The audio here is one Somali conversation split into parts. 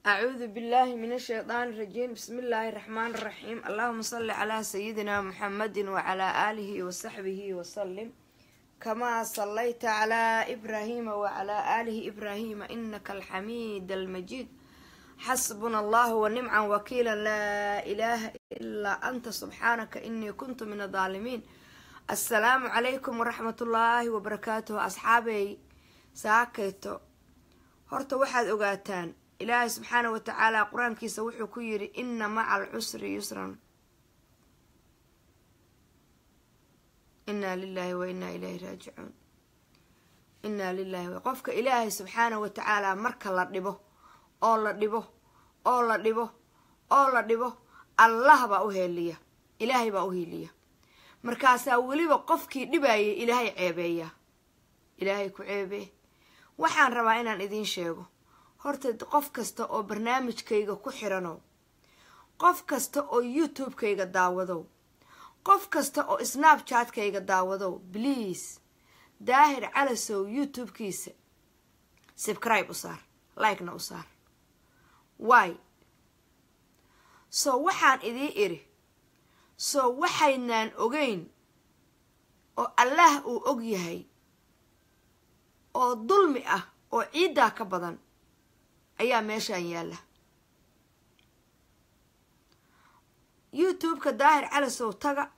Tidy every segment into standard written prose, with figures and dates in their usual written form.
أعوذ بالله من الشيطان الرجيم. بسم الله الرحمن الرحيم. اللهم صل على سيدنا محمد وعلى آله وصحبه وسلم كما صليت على إبراهيم وعلى آله إبراهيم إنك الحميد المجيد. حسبنا الله ونعم وكيلا، لا إله إلا أنت سبحانك إني كنت من الظالمين. السلام عليكم ورحمة الله وبركاته. أصحابي ساكتو هرتو واحد أوغاتان إلهي سبحانه وتعالى قرآن كيسا وحو كيري إن مع العسر يسرا. إنا لله وإنا إليه راجعون. إنا لله وقفك إلهي سبحانه وتعالى مركا لردبه أو لردبه أو لردبه أو لردبه الله بأوهيلية إلهي بأوهيلية مركاسا وليبا قفكي دباي إلهي عيبية إلهي كعيبه. waxaan rabaa inaan idin sheego horta qof kasta oo barnaamijkayga ku xirano, qof kasta oo YouTube-kayga daawado, qof kasta oo Snapchat-kayga daawado, please Daahir Calasow YouTube-kiisa subscribe u saar, like-na u saar. Why? So waxaan idin iri waxaynaan ogeyn oo Allah uu og yahay oo dulmi ah oo ciidaa ka badan ayaa meeshaan yaala. YouTube-ka Daahir Calasow taga,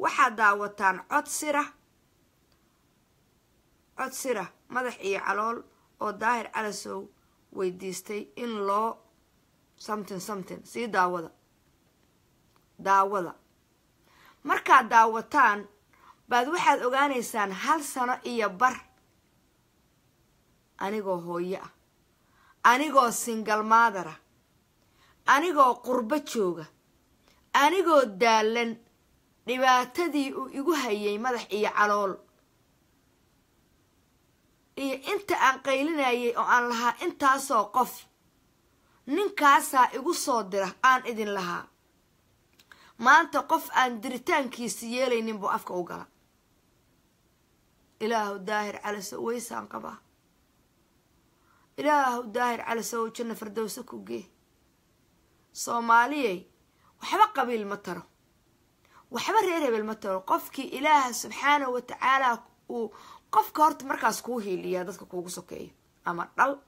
waxaad daawataan cod sira madax iyo calool oo Daahir Calasow weydiistay in loo something sii daawada. markaad daawataan baad waxaad ogaanaysaan 1 sano iyo bar anigoo hooyo ah, anigoo single mother ah, anigoo qurbo jooga, anigoo daalan dhibaatadii uu igu hayay madax iyo calool, iyo inta aan qaylinayay oo aan lahaa intaasoo qof ninkaasaa igu soo dira aan idin lahaa. maanta qof aan diritaankiisa yeelaynin buu afka u gala. ilaahu Daahir Calasow waysaan qabaa, ilaahu Daahir Calasow janno firdawsa ku gee. Soomaaliyey waxba qabiil ma taro, waxba reer hebel ma taro. qofkii ilaaha subxaanahu wa tacaala uu qofka horta markaas kuu hiiliyaa dadka kuugu sokeeyo, ama dhal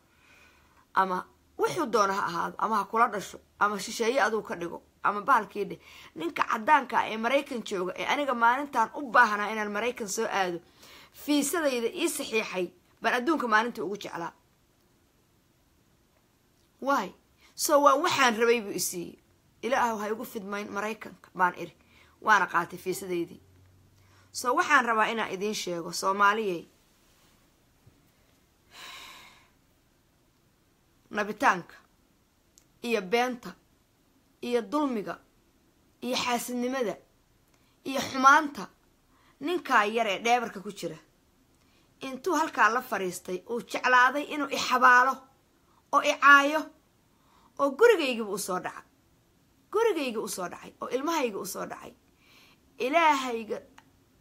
ama wuxuu doona ha ahaado, ama ha kula dhasho, ama shisheeye aduu ka dhigo, ama bahalkii dheh. ninka caddaanka ee Maraykan jooga ee aniga maalintaan u baahanaa inaan Maraykan soo aado fiisadayda ii saxiixay baan adduunka maalintii ugu jeclaa. why? so waa waxaan rabay buu isiiyey. ilaahu ha igu fidmayn Maraykanka baan iri, waana qaatay fiisadeydii. so waxaan rabaa inaan idiin sheego Soomaaliyey, nabitaanka iyo beenta iyo dulmiga iyo xaasidnimada iyo xumaanta ninkaa yar ee dheebarka ku jira intuu halkaa la fariistay uu jeclaaday inuu ixabaalo oo icaayo oo gurigayga u soo dhacay oo ilmahayga u soo dhacay. ilaahayga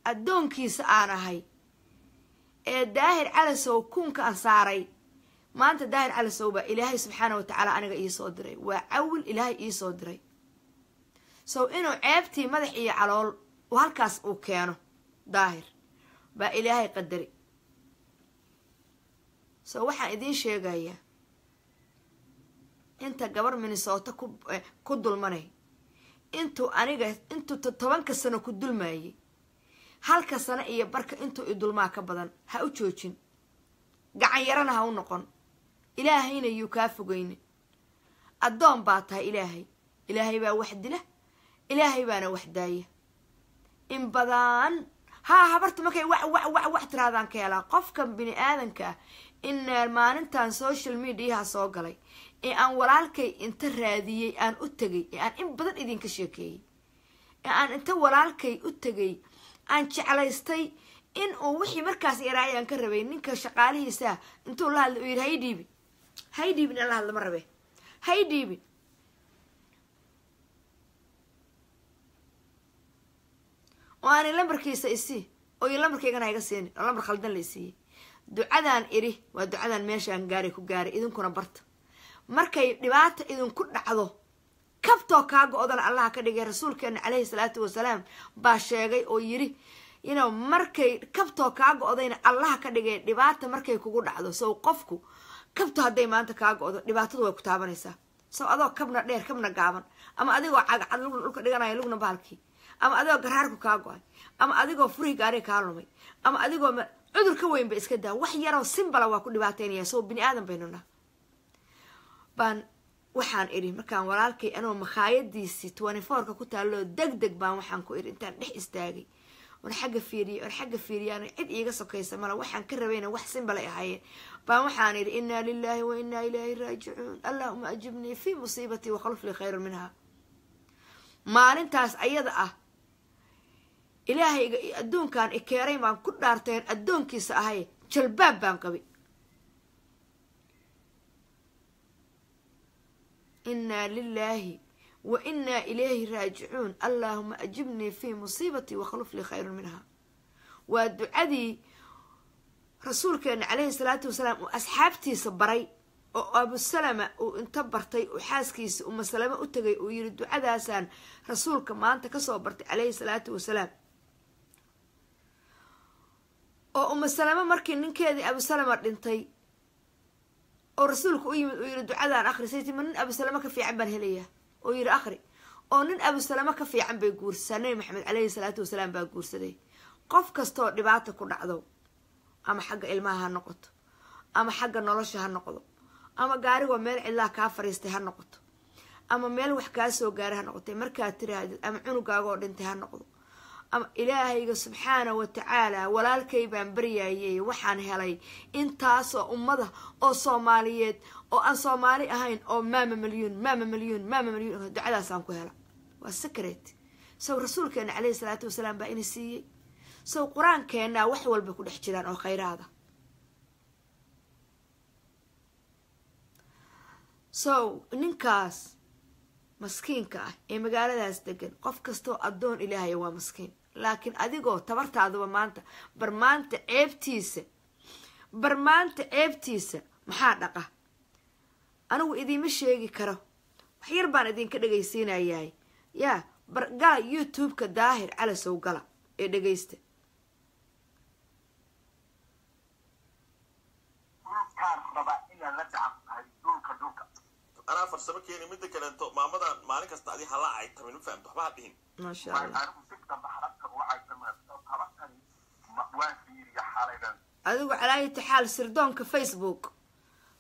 addoonkiisa aan ahay ee Daahir Calasow kunka aan saaray. maanta Daahir Calasow baa ilaahay subxaanahu wa tacaala aniga ii soo diray, waa cawil ilaahay ii soo diray. so inuu ceebtii madax iyo calool uu halkaas uu keeno Daahir baa ilaahay qadari. so waxaan idiin sheegayaa inta gabar Minnesota ku dulmanay, intuu 7 sano ku dulmaayay, 1 sano iyo barka intuu i dulmaa ka badan. ha u joojin, gacan yarana ha u noqon. ilaahayna yuu kaa fogeynin. addoon baa tahay ilaahay baa wax dila, ilaahay baana wax daaya. in badan habarta markay wax tiraadaan ka helaa qofkan bini aadanka ah. in maalintan social mediaha soo galay ee aan walaalkay inta raadiyey aan u tagay, ee aan in badan idinka sheekeeyey, ee aan inta walaalkay u tagay aan jeclaystay in uu wixii markaas iraayaan ka rabay ninka shaqaalihiisa intuu la hadlo yiri haydiibin in la hadlo ma rabe, haydiibin. oo aan lambarkiisa isii oo lambarkaygana iga siin, lambar khaldan la isii. ducadan iri waa ducadan meeshaan gaaray ku gaaray, idinkuna barta. markay dhibaato idinku dhacdo kabtoo kaaga odan allah ka dhigay rasuulkeena calayhi salaatu wasalaam baa sheegay oo yiri markay kabtoo kaaga odayna allah ka dhigay dhibaata markay kugu dhacdo sow qofku kabto hadday maanta kaaga odo dhibaatadu way ku taabanaysaa sow adoo kabna dheer kabna gaaban ama adigoo cagacad lugna dhulka dhiganayo lugna baalkii ama adigoo garaarku kaa go-ay ama adigoo furihii gaariga kaa lumay ama adigoo cudur ka weynba iska daa wax yaroo simbala waa ku dhibaateynaya sow bini aadan baynuna baan waxaan idhi markaan walaalkay anoo makhaayadiisii 24ka ku taalloo degdeg baan waxaan ku idhi intaan dhex istaagay oon xagga fiiriyaan cid iiga sokaysa mala waxaan ka rabayna wax simbala ahaayeen baan waxaan idhi innaa lilaahi wa innaa ilaahi raajicuun allaahuma ajibnii fii musiibatii wakhluf lii khayran minha maalintaas ayada ah ilaahayga adduunkan ikeeray baan ku dhaarteen addoonkiisa ahay jalbaab baan qabay innaa lilaahi wa innaa ilayhi raajicuun allaahuma ajibnii fii musiibatii wakhluf lii khayran minha waa ducadii rasuulkeena calayhi salaatu wasalaam uu asxaabtiisa baray oo abusalama uu inta bartay uu xaaskiisa uma salama u tagay uu yiri ducadaasaan rasuulka maanta kasoo bartay calayhi salaatu wasalaam oo uma salama markii ninkeedii abusalama dhintay oo rasuulku u yimid uu yiri ducadaan akhrisay ma nin abusalama ka fiican baan helayaa oo yiri akhri oo nin abusalama ka fiican bay guursaa nabi maxamed calayhi salaatu wasalaam baa guursaday qof kastoo dhibaata ku dhacdo ama xagga ilmaha ha noqoto ama xagga nolosha ha noqdo ama gaarigoo meel cidlaa kaa fariistay ha noqoto ama meel wax kaa soo gaaray ha noqotay markaad tirahdid ama cunugaagoo dhintay ha noqdo ama ilaahayga subxaana wa tacaala walaalkay baan baryayay waxaan helay intaasoo ummada oo soomaaliyeed oo aan soomaali ahayn oo maama milyuun ducadaasaan ku hela waa secret sow rasuulkeena calayhi salaatu wasalaam baa ina siiyey sow qur-aankeena wax walba ku dhex jiraan oo khayraada sow ninkaas maskiinka ah ee magaaladaas degan qof kastoo addoon ilaahaya waa maskiin laakiin adigoo tabartaaduba maanta barmaanta ceebtiisa maxaa dhaqa anigu idiima sheegi karo wax yar baan idinka dhegaysiinayahay yaa gala youtube-ka daahir calasow gala ee dhegaysta anaa farsamo keeni midda kaleento maamadan maalin kasta adi hala ay tamin u fahamto waxba ha dhihin maasha allah adigu calaayati xaal sirdoonka facebook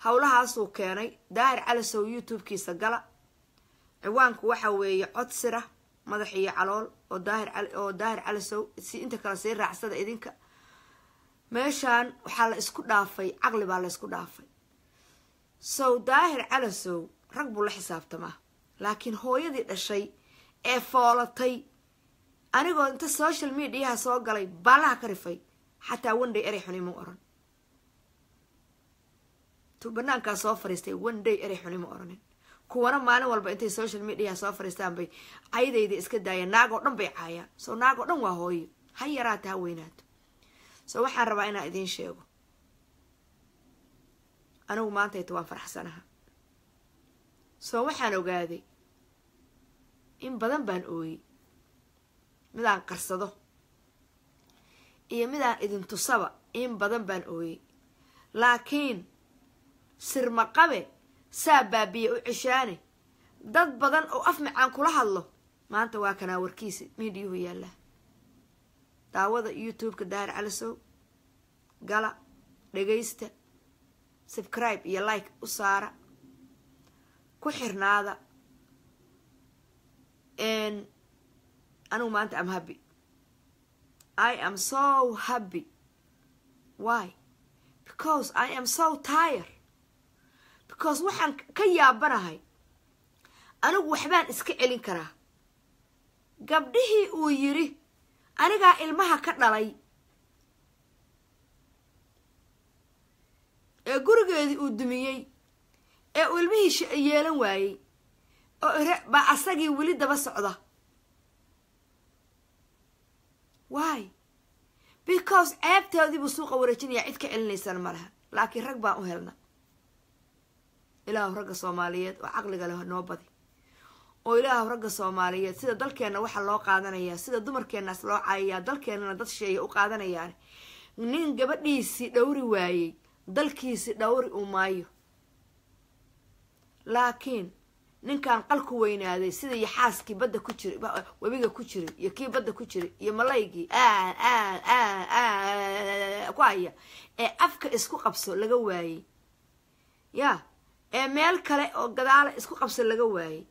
howlahaasuu keenay daahir calasow youtube-kiisa gala ciwaanku waxa weeye cod sira madax iyo calool oo daahir calasow si inta kale sii raacsada idinka meeshaan waxaa la isku dhaafay caqli baa la isku dhaafay sow daahir calasow rag buu la xisaabtamaa laakiin hooyadii dhashay ee foolatay anigoo inta social mediaha soo galay baalaha ka rifay xataa one-day erey xun ima oran tuu banaankaa soo fariistay one-day erey xun ima oranin kuwana maalin walba intay social mediaha soo fariistaan bay caydayda iska daayaan naagoo dhan bay caayaan sow naagoo dhan waa hooyo ha yaraata ha weynaato so waxaan rabaa inaan idiin sheego anigu maantayta waan faraxsanaha soo waxaan ogaaday in badan baan ooyey midaan qarsado iyo midaan idin tusaba in badan baan ooyey laakiin sirmaqabe saa baabiye u ceshaane dad badan oo af macaan kula hadlo maanta waa kanaa warkiisa miidiyuhu yaallaa daawada youtube-ka daahir calasow gala dhegaysta subscribe iyo like u saara ku xirnaada anigu maanta am happy I am so happy why because I am so tired because waxaan ka yaabanahay anigu waxbaan iska celin karaa gabdhihii uu yiri anigaa ilmaha ka dhalay ee gurigeedii uu dumiyey ee uu ilmihii yeelan waayey oo baa asagii weli daba socda why because ceebtoodii buu suuqa wareejinayaa cid ka celinaysana ma laha laakiin rag baan u helna ilaahu ragga soomaaliyeed oo caqliga leh noo badi oo ilaahu ragga soomaaliyeed sida dalkeenna waxa loo qaadanayaa sida dumarkeennaas loo caayayaa dalkeennana dad sheeya u qaadanayaan nin gabadhiisii dhowri waayey dalkiisi dhowri u maayo laakiin ninkan qalku weynaaday sida iyo xaaskii badda ku jiray webiga ku jiray iyo kii badda ku jiray iyo malaygii ku haya ee afka isku qabso laga waayey yaa ee meel kale oo gadaala isku qabso laga waayey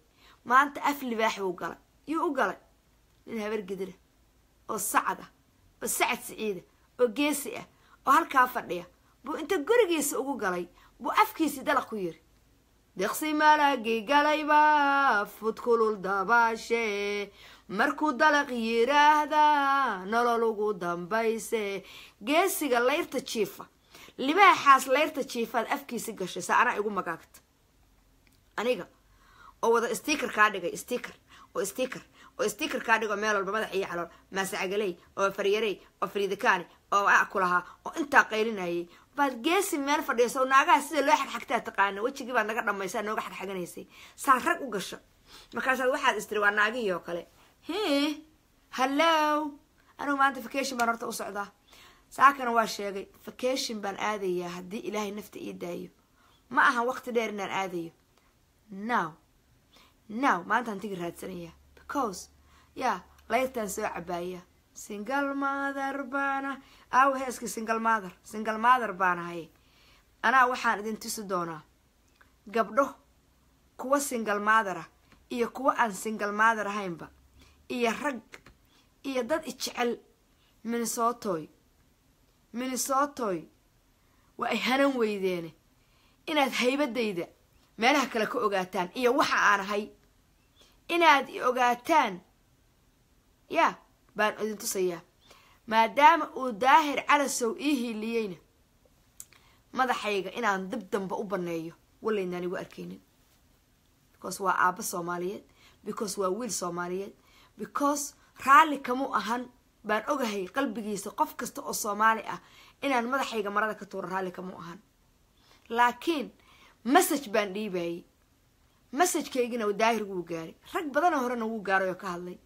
maanta af libaax uu galay yuu u galay nin habar gidira oo sacad ah oo sacad siciida oo geesi ah oo halkaa fadhiya buu inta gurigiisa ugu galay buu afkiisii dalaq ku yiri deqsi malagii galayba fudkulul dabaashe markuu dalaq yiraahda nolol ugu dambayse geesiga layrta jiifa libaaxaas layrta jiifaad afkiisi gashay saa anaa igu magaagta aniga oo wada sticker kaa dhigay sticker kaa dhigo meel walba madax iyo calool maasacagaley oo faryarey oo fariidakaani oo ku lahaa oo intaa qaylinayay baad geesi meel fadhiiso naagaha sida loo xagxagtaa taqaana wejigii baad naga dhamaysaa nooga xagxaganaysay saa rag u gasho markaasaad waxaad istiri waa naagihii oo kale hallo anugu maanta vacation baan horta u socdaa saakana waa sheegay vacation baan aadayaa haddii ilaahay nafta ii daayo ma ahan waqti dheer inaan aadayo now maantaan tigi raadsanayaa because yaa layrtaan soo cabaaya single mother baana heeskii single mother baanahay anaa waxaan idin tusi doonaa gabdho kuwa single mother ah iyo kuwa aan single mother ahaynba iyo rag iyo dad ijecel minnesotoy waa ay hanan weydeene inaad haybadayda meelaha kale ka ogaataan iyo waxa aan ahay inaad i ogaataan yaa baan idin tusayaa maadaama uu daahir calasow ii hiiliyeyna madaxayga inaan dib damba u baneeyo walaynaan igu arkaynin because waa aabba soomaaliyeed because waa wiil soomaaliyeed because raalli kamu ahan baan ogahay qalbigiisa qof kasta oo soomaali ah inaan madaxayga marada ka tuuro raalli kamu ahan laakiin message baan dhiibayay messagekaygina daahir wuu gaaray rag badanoo horena wuu gaaray oo ka hadlay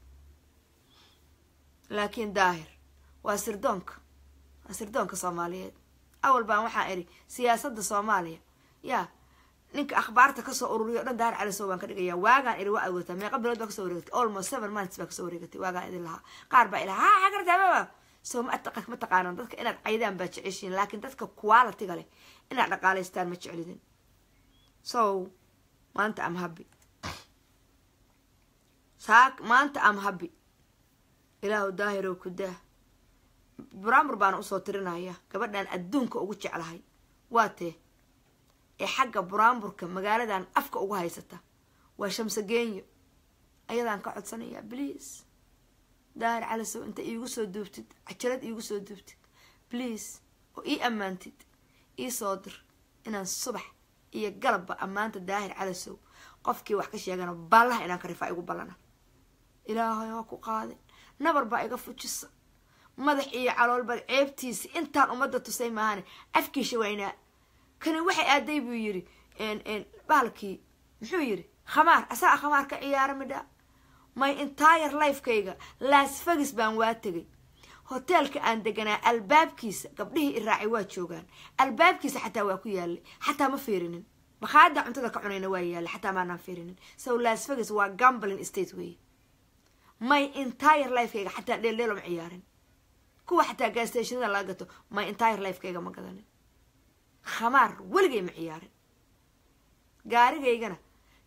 laakiin daahir waa sirdoonka soomaaliyeed awal baan waxaa iri siyaasadda soomaaliya yaa ninka akhbaarta kasoo ururiyo dhan daahir calasow baan ka dhigayaa waagaan iri waa awootaa meeqa bilood baa kasoo wareegatay almost 7 months baa kasoo wareegatay waagaan idin lahaa qaar baa ilaha xagartaababa soo ma taqaanaan dadka inaad caydaan baa jeceshiin laakiin dadka quality-ga leh inaad dhaqaalaystaan ma jeclidin so maanta am happy ilaahu daahirow ku daah buraamur baana usoo tirinaya gabadhan adduunka ugu jeclahay waa tee ee xagga buraamburka magaaladan afka ugu haysata waa shamsageenyo ayadaan ka codsanayaa please daahir calasow inta iigu soo duubtid cajalad iigu soo duubtid please oo ii ammaantid ii soo dir inaan subax iyo galabba ammaanta daahir calasow qofkii wax ka sheegana ballaha inaan ka rifaa igu ballana ilaahay waa ku qaadin nabar baa iga fujisa madax iyo calool bad ceebtiisi intaan ummadda tusay maahane afkiisha waynaa kani waxay aaday buu yiri baalkii muxuu yiri khamaar asaa khamaar ka ciyaara midha my entire lifekayga Las Vegas baan waa tegay hotelka aan deganaa albaabkiisa gabdhihii iraaci waa joogaan albaabkiisa xataa waa ku yaalay xataa ma fiirinin maqaada cuntada ka cunayna waa yaalay xataa maanaan fiirinin so Las Vegas waa gambling state way my entire lifekayga xataa dheeldheelo ma ciyaarin kuwa xataa gas stationada laga gato my entire lifekayga ma gadanin khamaar weligay ma ciyaarin gaarigaygana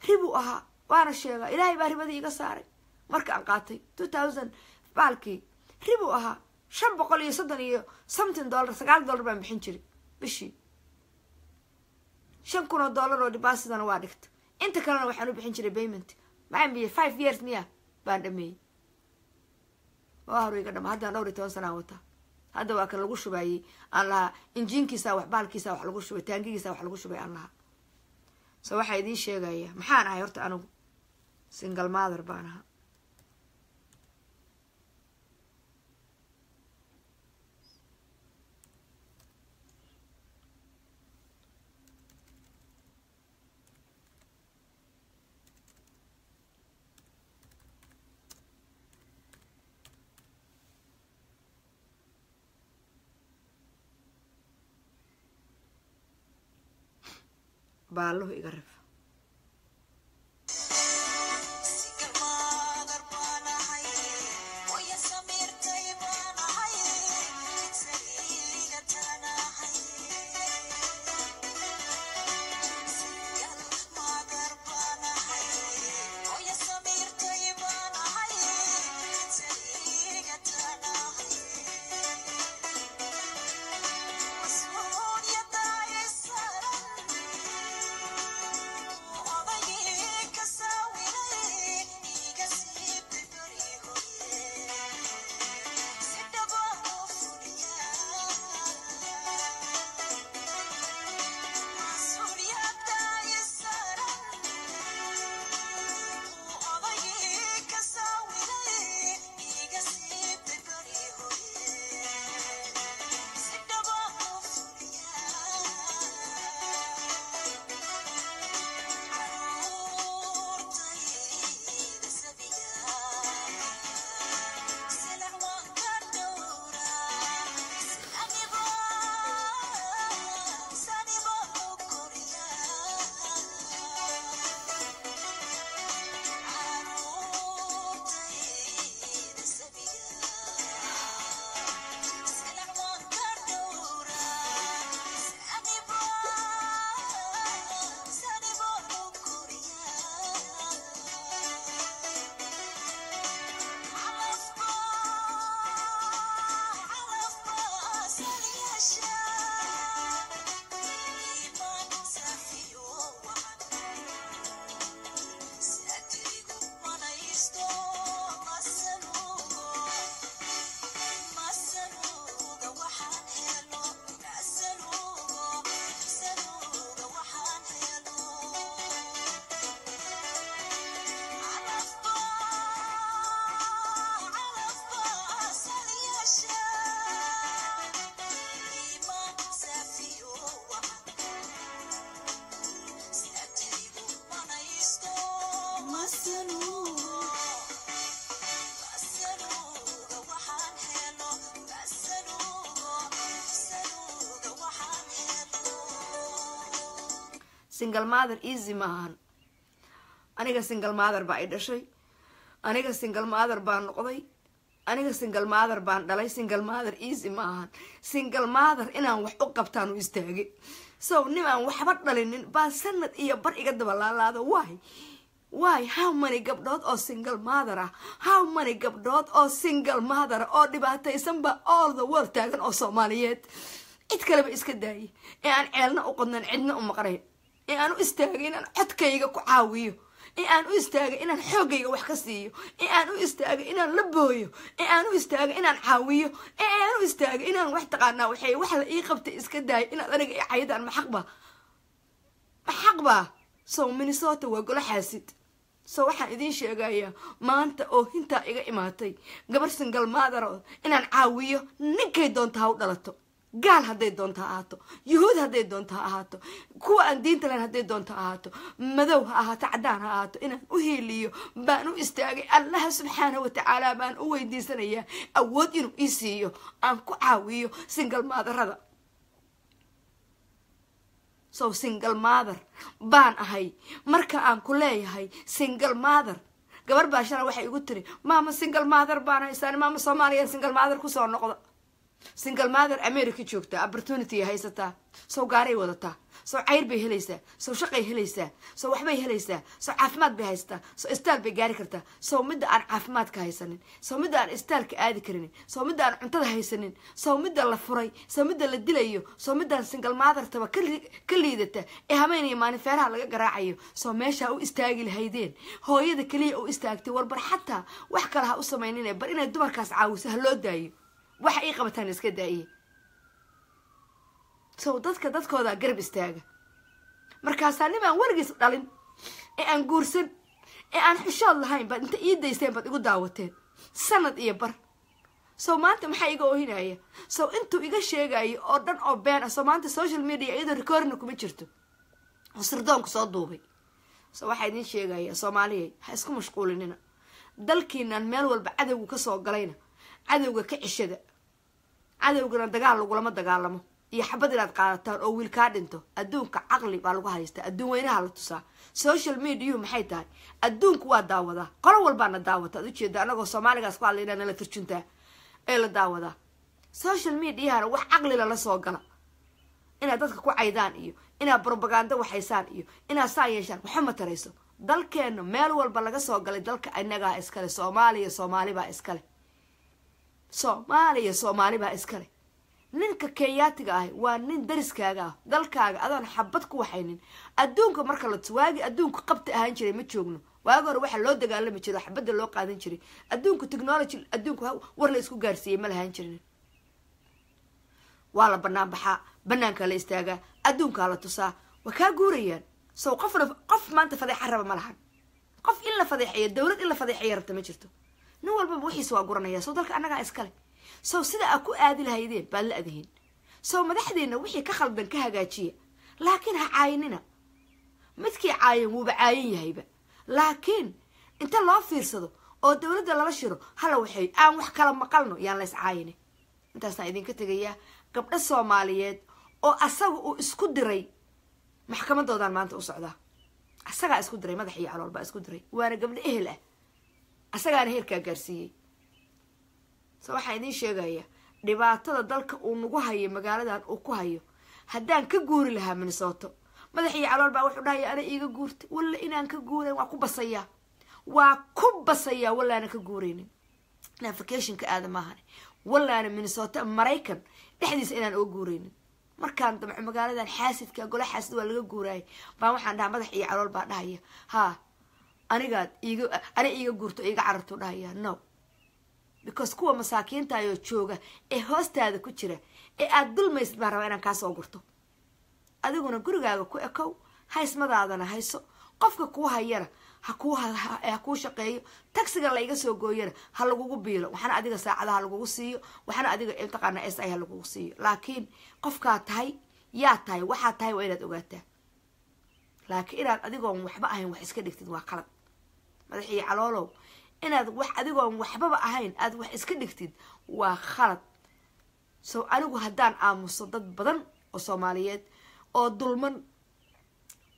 ribu ahaa waana sheegaa ilaahay baa ribadii iga saaray marka aan qaatay 2000 baalkii ribu ahaa $530 iyo something $9 baan bixin jiray bishii $5,000 oo depositana waa dhigta inta kalena waxaan u bixin jiray payment maxaan biyay 5 years miya baan dhameeyay waa hore dhama hadda dhowr iyo 10 sano wata hadda waa kan lagu shubayay aan lahaa injiinkiisa wax baalkiisa wax lagu shubay taangigiisa wax lagu shubay aan lahaa so waxa idin sheegaya maxaan ahay horta anigu single mother baan ahaa baalluhu iga rif single mother easy maahan aniga single mother baa ay dhashay aniga single mother baan noqday aniga single mother baan dhalay single mother easy maahan single mother inaan wax u qabtaan u istaagay so nimaan waxba dhalinin baa sanad iyo bar iga daba laalaado why how many gabdhood oo single mother ah how many gabdhood oo single mother oo dhibaataysan ba all the world taagan oo Soomaaliyeed cid kale ba iska daayay ee aan ceelna u qodnan cidna u maqray ee aan u istaagay inaan codkayga ku caawiyo ee aan u istaagay inaan xoogayga wax ka siiyo ee aan u istaagay inaan la booyo ee aan u istaagay inaan caawiyo ee aan u istaagay inaan wax taqaanaa wax la ii qabtay iska daayay inaad aniga i caydaan maxaqba so Minnesota waa golo xaasid so waxaan idin sheegayaa maanta oo hinta iga imaatay gabar single mother inaan caawiyo ninkay doonto ha u dhalato gaal hadday doonto ha ahaato yuhuud hadday doonto ha ahaato kuwa aan diinta lahayn hadday doonto ha ahaato madow ha ahaato cadaan ha ahaato inaan u hiiliyo baan u istaagay allah subxaanahu wa tacaala baan u weydiisanayaa awood inuu ii siiyo aan ku caawiyo single motherada so single mother baan ahay marka aan ku leeyahay single mother gabar baashana waxay igu tiri maama single mother baan haysan maama Soomaaliya single mother ku soo noqdo single mother America joogta opportunity haysata soo gaaray wadata soo cayr bay helaysaa soo shaqay helaysaa soo waxbay helaysaa soo caafimaad bay haystaa soo istaal bay gaari kartaa soo midda aan caafimaadka haysanin soo midda aan istaalka aadi karin soo midda aan cuntada haysanin soo midda la furay soo midda la dilayo soo midda single mother taba ka liidata ee habeenay manifeeraha laga garaacayo soo meesha u istaagi lahaydeen hooyada kaliya u istaagtay warbar xataa wax kale ha u sameeynin bar inay dumarkaas caawiso ha loo daayo waxa ay qabataan iska daayay so dadkooda garab istaaga markaas nimaan warigiis dhalin ee aan guursan ee aan xishood lahayn baad inta ii dayseen baad igu daawateen sanad iyo bar so maanta maxay iga oohinaya so intuu iga sheegayo oo dhan oo been ah so maanta social media iyadoo recording kuma jirto sirdoonku soo duubay so waxaa idin sheegaya Soomaaliyeed ha isku mashquulinina dalkiinan meel walba cadawgu ka soo galayna cadawga ka cishada cadawgana dagaal lagulama dagaalamo iyo xabad inaad qaadataan oo wiil kaa dhinto adduunka caqli baa lagu haystaa adduun weynaha la tusaa social media maxay tahay adduunku waa daawadaa qolo walbaana daawata ad ujeeda anagoo soomaaligaas ku hadlayna nala turjuntaa ee la daawadaa social mediahana wax caqli lala soo gala inaad dadka ku caydaan iyo inaad propaganda waxaysaan iyo inaad saa yeeshaan waxa ma tarayso dalkeena meel walba laga soo galay dalka inagaa iskale Soomaaliya Soomaalibaa iskale Soomaaliya Soomaalibaa iskale ninka Kenyaatiga ah waa nin dariskaaga ah dalkaaga adoon xabad ku waxaynin adduunka marka la tuwaagi adduunka qabta ahaan jiray ma joogno waaga hore waxa loo dagaalami jiray xabada loo qaadan jiray adduunka technology adduunka war la isku gaarsiiyay ma lahaan jirin wala banaan baxa banaanka la istaaga adduunka la tusaa waxa guurayaan soo qof maanta fadeexa raba ma lahan qof in la fadeexiyo dawlad in la fadeexiyo rabta ma jirto nin walba wixiis waa guranaya soo dalka anaga iskale soo sida aku aadi lahaydeen baa la adihin soo madaxdeena wixii ka khaldan ka hagaajiya laakiin ha caayinina midkii caayin wuu caayin yahayba laakiin inta loo fiirsado oo dawladda lala shiro hala waxay aan wax kala maqalno yaan la iscaayine intaasna idinka tagaya gabdha Soomaaliyeed oo asaga uu isku diray maxkamadoodan maanta u socda asaga isku diray madax iyo calool baa isku diray waana gabdha ehel ah asagaana heerka gaarsiiyay soo waxa idin sheegaya dhibaatada dalka uu nagu hayo magaaladan uu ku hayo haddaan ka guuri lahaa Minnesota madax iyo calool baa wuxuu dhahay ana iiga guurtay walla inaan ka guuray waa ku basaya walla ana ka guureynin vacation ka aad maahan walla ana Minnesota Mareykan dhexdiisa inaan oo guureynin markaan damco magaaladan xaasidka gole xaasid waa laga guuray baa waxaan dhahay madax iyo calool baa dhahaya ha ana iiga guurto iiga cararto dhahaya no because kuwa masaakiinta ayo jooga ee hoostaada ku jira ee aad dulmaysid baa rabaa inaan ka soo gurto adiguna gurigaaga ku ekow haysmadaadana hayso qofka ku hayana ha ku shaqeeyo taxiga la iga soo gooyana ha lagugu biilo waxana adiga saacadaha lagugu siiyo waxana adiga intaqaana SI ha lagugu siiyo laakiin qofka tahay yaa tahay waxa tahay waa inaad ogaataa laakiin inaad adigoon waxba ahayn wax iska dhigtid waa qalad madaxii caloolow inaad wax adigoon waxba ahayn aad wax iska dhigtid waa khalad soo anigu haddaan aamuso dad badan oo Soomaaliyeed oo dulman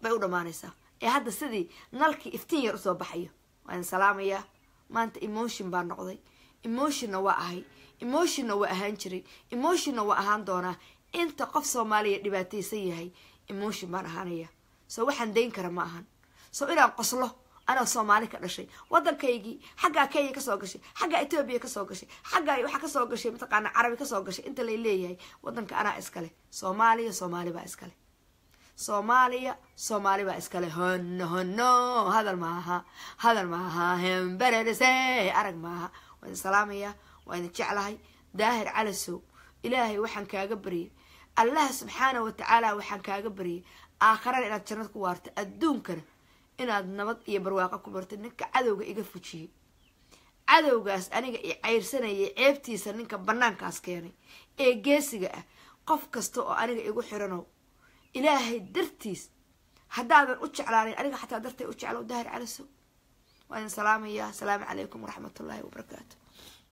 bay u dhamaanaysaa ee hadda sidii nalkii iftiin yar soo baxayo waan salaamaya maanta emotion baa noqday emotionna waa ahay emotionna waa ahaan jiray emotionna waa ahaan doonaa inta qof Soomaaliya dhibaataysan yahay emotion baan ahaanaya soo waxaan deyn kara ma ahan soo inaan qoslo ana Soomaali ka dhashay wadankaygi xagga Kenya ka soo gashay xagga Ethiopia ka soo gashay xagga waxa ka soo gashay mataqaana Carabi ka soo gashay inta la leeyahay wadanka ana iskale Soomaaliya Soomaali baa iskale Soomaaliya Soomaali baa iskale hono hadal maaha hemberese arag maaha waan salaamaya waan jeclahay daahir calasow ilaahay waxaan kaaga bariyay Allah subhanahu wa ta'ala waxaan kaaga bariyay aakhirada inaad jannad ku waarto adduunkana inaad nabad iyo barwaaqo ku barto ninka cadowga iga fujiyay cadowgaas aniga i ceyrsanayay ceebtiisa ninka banaankaas keenay ee geesiga ah qof kasta oo aniga igu xirano ilaahay dartiis haddaadan u jeclaanin aniga xataa dartay u jeclo daahir calasow waan salaamaya assalaamu calaykum waraxmatullaahi wabarakaatuh